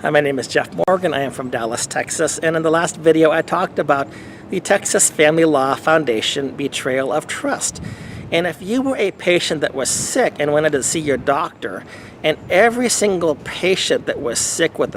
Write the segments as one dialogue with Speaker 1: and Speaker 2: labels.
Speaker 1: Hi, my name is Jeff Morgan. I am from Dallas, Texas, and in the last video I talked about the Texas Family Law Foundation Betrayal of Trust. And if you were a patient that was sick and wanted to see your doctor, and every single patient that was sick with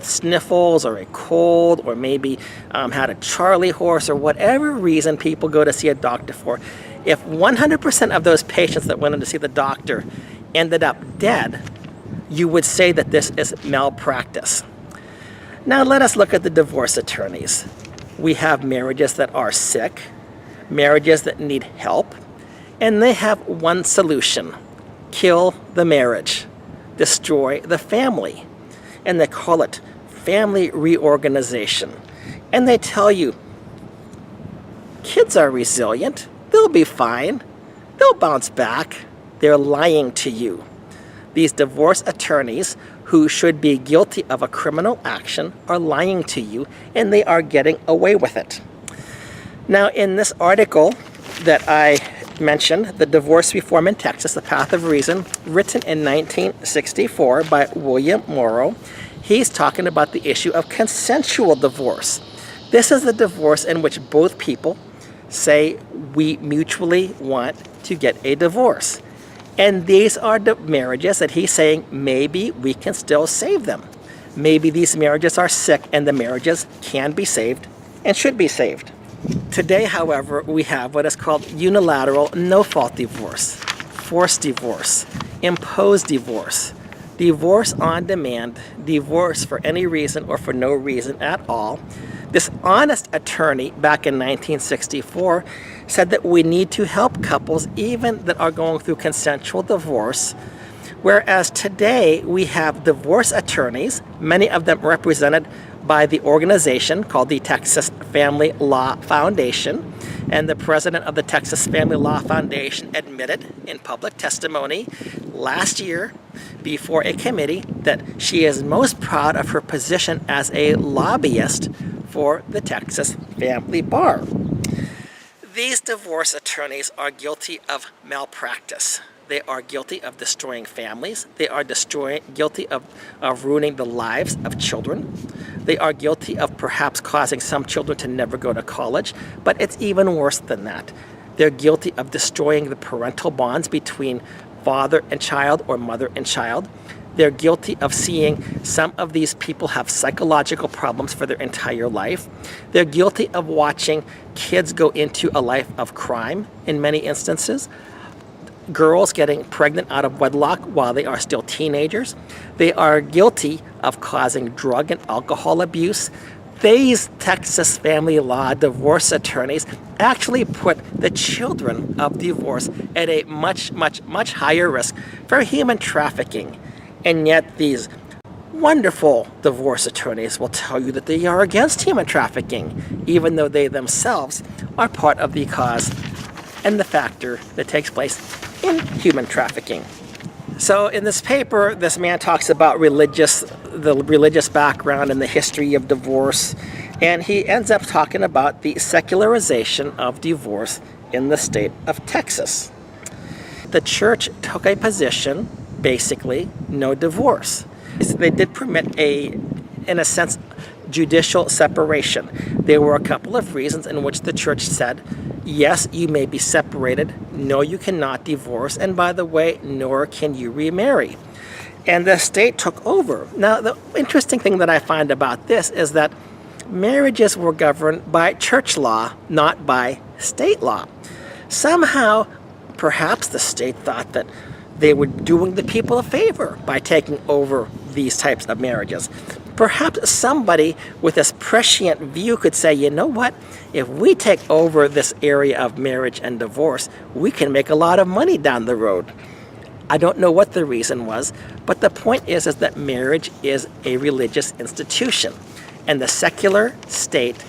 Speaker 1: sniffles or a cold or maybe had a Charlie horse or whatever reason people go to see a doctor for, if 100% of those patients that went in to see the doctor ended up dead, you would say that this is malpractice. Now let us look at the divorce attorneys. We have marriages that are sick, marriages that need help, and they have one solution: kill the marriage, destroy the family. And they call it family reorganization. And they tell you, kids are resilient, they'll be fine, they'll bounce back. They're lying to you. These divorce attorneys, who should be guilty of a criminal action, are lying to you, and they are getting away with it. Now, in this article that I mentioned, The Divorce Reform in Texas, The Path of Reason, written in 1964 by William Morrow, he's talking about the issue of consensual divorce. This is a divorce in which both people say, we mutually want to get a divorce. And these are the marriages that he's saying maybe we can still save them. Maybe these marriages are sick and the marriages can be saved and should be saved. Today, however, we have what is called unilateral no-fault divorce, forced divorce, imposed divorce, divorce on demand, divorce for any reason or for no reason at all. This honest attorney back in 1964 said that we need to help couples even that are going through consensual divorce, whereas today we have divorce attorneys, many of them represented by the organization called the Texas Family Law Foundation. And the president of the Texas Family Law Foundation admitted in public testimony last year before a committee that she is most proud of her position as a lobbyist for the Texas Family Bar. These divorce attorneys are guilty of malpractice. They are guilty of destroying families. They are guilty of ruining the lives of children. They are guilty of perhaps causing some children to never go to college, but it's even worse than that. They're guilty of destroying the parental bonds between father and child or mother and child. They're guilty of seeing some of these people have psychological problems for their entire life. They're guilty of watching kids go into a life of crime in many instances. Girls getting pregnant out of wedlock while they are still teenagers. They are guilty of causing drug and alcohol abuse. These Texas family law divorce attorneys actually put the children of divorce at a much, much, much higher risk for human trafficking. And yet these wonderful divorce attorneys will tell you that they are against human trafficking, even though they themselves are part of the cause and the factor that takes place in human trafficking. So in this paper, this man talks about the religious background and the history of divorce, and he ends up talking about the secularization of divorce in the state of Texas. The church took a position, basically, no divorce. They did permit in a sense, judicial separation. There were a couple of reasons in which the church said, yes, you may be separated. No, you cannot divorce. And by the way, nor can you remarry. And the state took over. Now, the interesting thing that I find about this is that marriages were governed by church law, not by state law. Somehow, perhaps the state thought that they were doing the people a favor by taking over these types of marriages. Perhaps somebody with this prescient view could say, you know what, if we take over this area of marriage and divorce, we can make a lot of money down the road. I don't know what the reason was, but the point is that marriage is a religious institution, and the secular state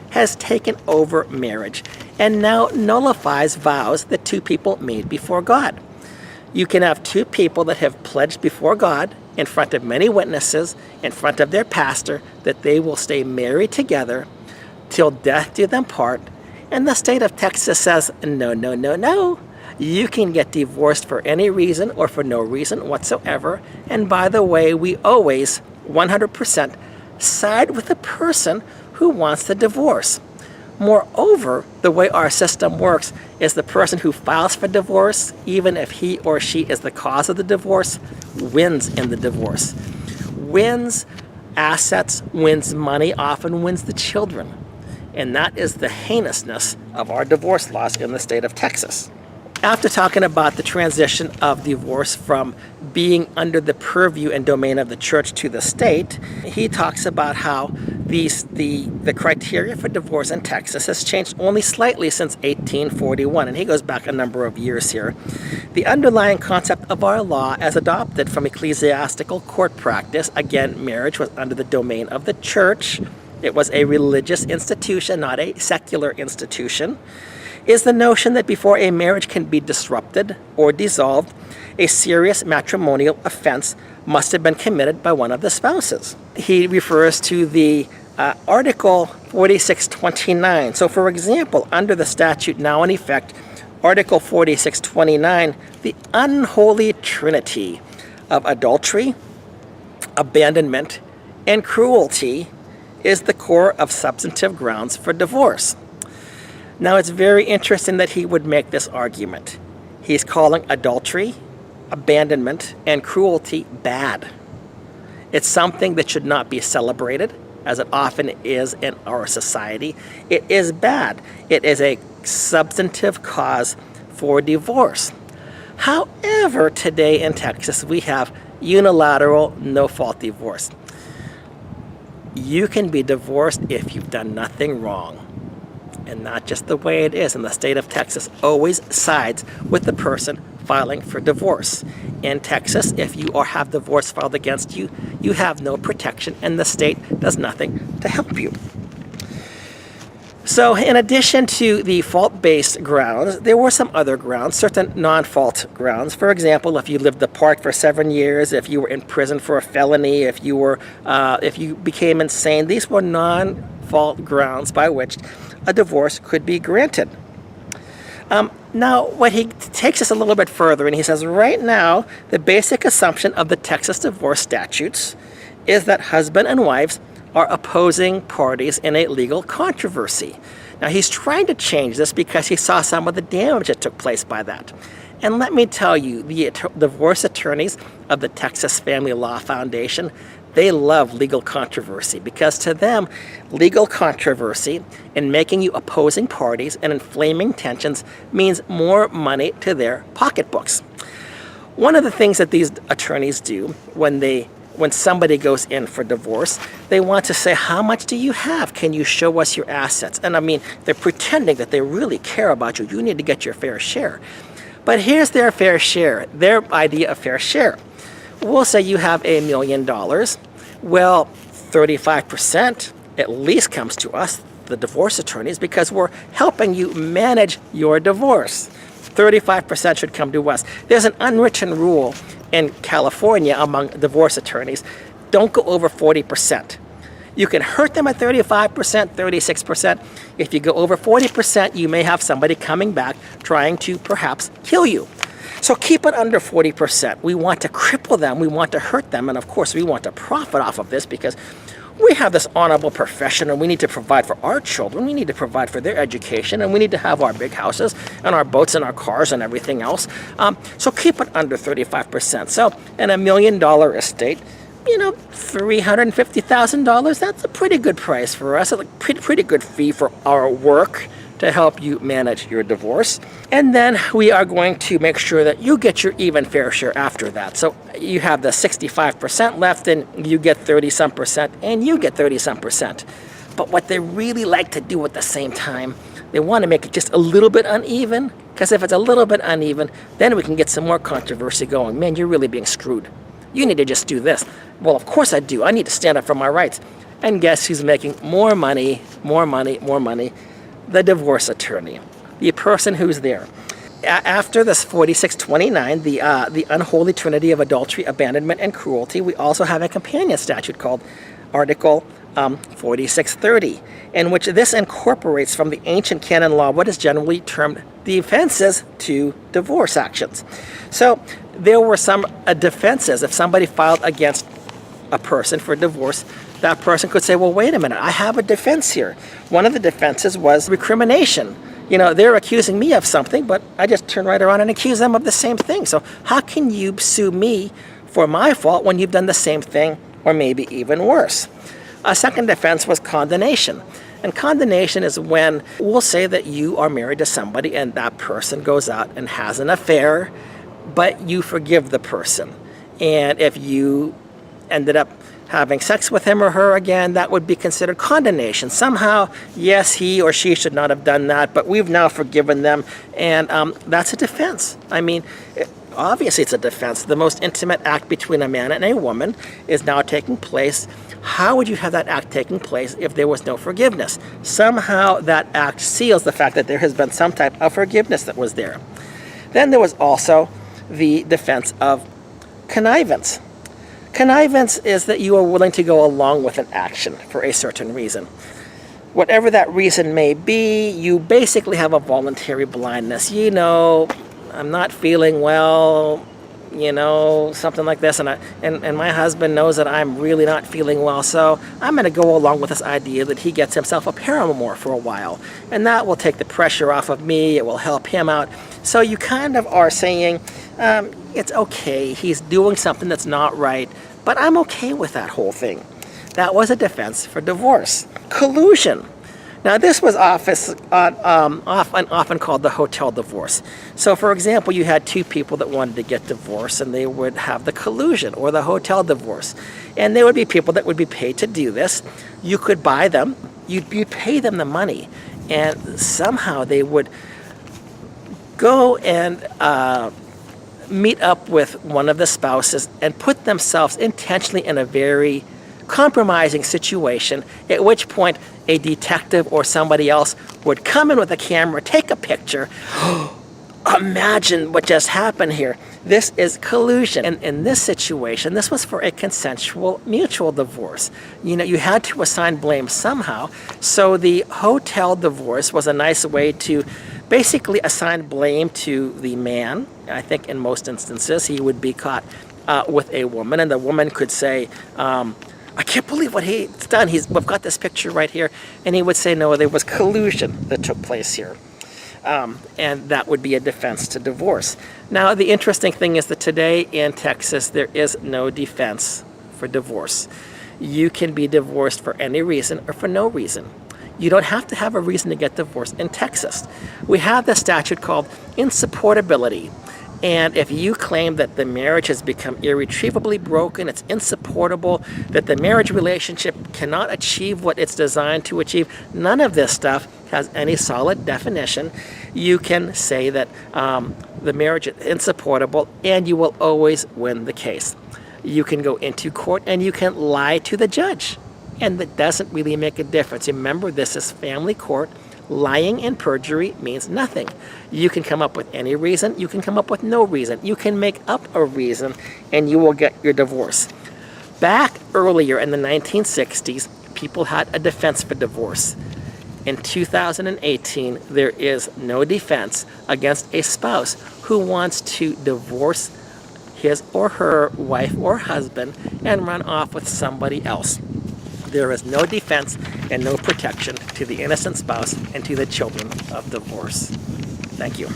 Speaker 1: has taken over marriage and now nullifies vows that two people made before God. You can have two people that have pledged before God in front of many witnesses, in front of their pastor, that they will stay married together till death do them part. And the state of Texas says, no, no, no, no. You can get divorced for any reason or for no reason whatsoever. And by the way, we always 100% side with the person who wants the divorce. Moreover, the way our system works is the person who files for divorce, even if he or she is the cause of the divorce, wins in the divorce. Wins assets, wins money, often wins the children. And that is the heinousness of our divorce laws in the state of Texas. After talking about the transition of divorce from being under the purview and domain of the church to the state, he talks about how the criteria for divorce in Texas has changed only slightly since 1841, and he goes back a number of years here. The underlying concept of our law, as adopted from ecclesiastical court practice, again, marriage was under the domain of the church. It was a religious institution, not a secular institution, is the notion that before a marriage can be disrupted or dissolved, a serious matrimonial offense must have been committed by one of the spouses. He refers to the Article 4629. So, for example, under the statute now in effect, Article 4629, the unholy trinity of adultery, abandonment, and cruelty is the core of substantive grounds for divorce. Now, it's very interesting that he would make this argument. He's calling adultery, abandonment, and cruelty bad. It's something that should not be celebrated, as it often is in our society. It is bad. It is a substantive cause for divorce. However, today in Texas, we have unilateral, no-fault divorce. You can be divorced if you've done nothing wrong. And not just the way it is. And the state of Texas always sides with the person filing for divorce. In Texas, if you have divorce filed against you, you have no protection, and the state does nothing to help you. So in addition to the fault-based grounds, there were some other grounds, certain non-fault grounds. For example, if you lived apart for 7 years, if you were in prison for a felony, if you became insane, these were non-fault grounds by which a divorce could be granted. Now, what he takes us a little bit further, and he says, right now, the basic assumption of the Texas divorce statutes is that husband and wives are opposing parties in a legal controversy. Now, he's trying to change this because he saw some of the damage that took place by that. And let me tell you, the divorce attorneys of the Texas Family Law Foundation, they love legal controversy because to them, legal controversy and making you opposing parties and inflaming tensions means more money to their pocketbooks. One of the things that these attorneys do when somebody goes in for divorce, they want to say, how much do you have? Can you show us your assets? And I mean, they're pretending that they really care about you. You need to get your fair share. But here's their fair share, their idea of fair share. We'll say you have $1 million. Well, 35% at least comes to us, the divorce attorneys, because we're helping you manage your divorce. 35% should come to us. There's an unwritten rule in California among divorce attorneys. Don't go over 40%. You can hurt them at 35%, 36%. If you go over 40%, you may have somebody coming back trying to perhaps kill you. So keep it under 40%. We want to cripple them. We want to hurt them. And of course, we want to profit off of this because we have this honorable profession and we need to provide for our children. We need to provide for their education, and we need to have our big houses and our boats and our cars and everything else. So keep it under 35%. So in $1 million estate, $350,000, that's a pretty good price for us. It's a pretty good fee for our work to help you manage your divorce. And then we are going to make sure that you get your even fair share after that. So you have the 65% left, and you get 30-some%, and you get 30-some%. But what they really like to do at the same time, they want to make it just a little bit uneven, because if it's a little bit uneven, then we can get some more controversy going. Man, you're really being screwed. You need to just do this. Well, of course I do. I need to stand up for my rights. And guess who's making more money? The divorce attorney, the person who's there. After this 4629, the unholy trinity of adultery, abandonment, and cruelty, we also have a companion statute called Article 4630, in which this incorporates from the ancient canon law what is generally termed defenses to divorce actions. So there were some defenses if somebody filed against a person for divorce, that person could say, well, wait a minute, I have a defense here. One of the defenses was recrimination. You know, they're accusing me of something, but I just turn right around and accuse them of the same thing. So how can you sue me for my fault when you've done the same thing, or maybe even worse? A second defense was condemnation. And condemnation is when we'll say that you are married to somebody and that person goes out and has an affair, but you forgive the person. And if you ended up having sex with him or her again, that would be considered condemnation. Somehow, yes, he or she should not have done that, but we've now forgiven them, and that's a defense. I mean, obviously it's a defense. The most intimate act between a man and a woman is now taking place. How would you have that act taking place if there was no forgiveness? Somehow that act seals the fact that there has been some type of forgiveness that was there. Then there was also the defense of connivance. Connivance is that you are willing to go along with an action for a certain reason. Whatever that reason may be, you basically have a voluntary blindness. You know, I'm not feeling well, you know, something like this, and my husband knows that I'm really not feeling well, so I'm going to go along with this idea that he gets himself a paramour for a while, and that will take the pressure off of me. It will help him out. So you kind of are saying, it's okay, he's doing something that's not right, but I'm okay with that whole thing. That was a defense for divorce. Collusion. Now, this was often called the hotel divorce. So, for example, you had two people that wanted to get divorced, and they would have the collusion or the hotel divorce. And there would be people that would be paid to do this. You could buy them. You'd pay them the money. And somehow they would go and meet up with one of the spouses and put themselves intentionally in a very compromising situation, at which point a detective or somebody else would come in with a camera, take a picture. Imagine what just happened here. This is collusion. And in this situation, this was for a consensual mutual divorce. You know, you had to assign blame somehow. So the hotel divorce was a nice way to basically assign blame to the man. I think in most instances he would be caught with a woman, and the woman could say, I can't believe what he's done. We've got this picture right here. And he would say, no, there was collusion that took place here. And that would be a defense to divorce. Now, the interesting thing is that today in Texas, there is no defense for divorce. You can be divorced for any reason or for no reason. You don't have to have a reason to get divorced in Texas. We have the statute called insupportability. And if you claim that the marriage has become irretrievably broken, it's insupportable, that the marriage relationship cannot achieve what it's designed to achieve, none of this stuff has any solid definition. You can say that the marriage is insupportable, and you will always win the case. You can go into court and you can lie to the judge, and that doesn't really make a difference. Remember, this is family court. Lying and perjury means nothing. You can come up with any reason. You can come up with no reason. You can make up a reason, and you will get your divorce. Back earlier in the 1960s, people had a defense for divorce. In 2018, there is no defense against a spouse who wants to divorce his or her wife or husband and run off with somebody else. There is no defense and no protection to the innocent spouse and to the children of divorce. Thank you.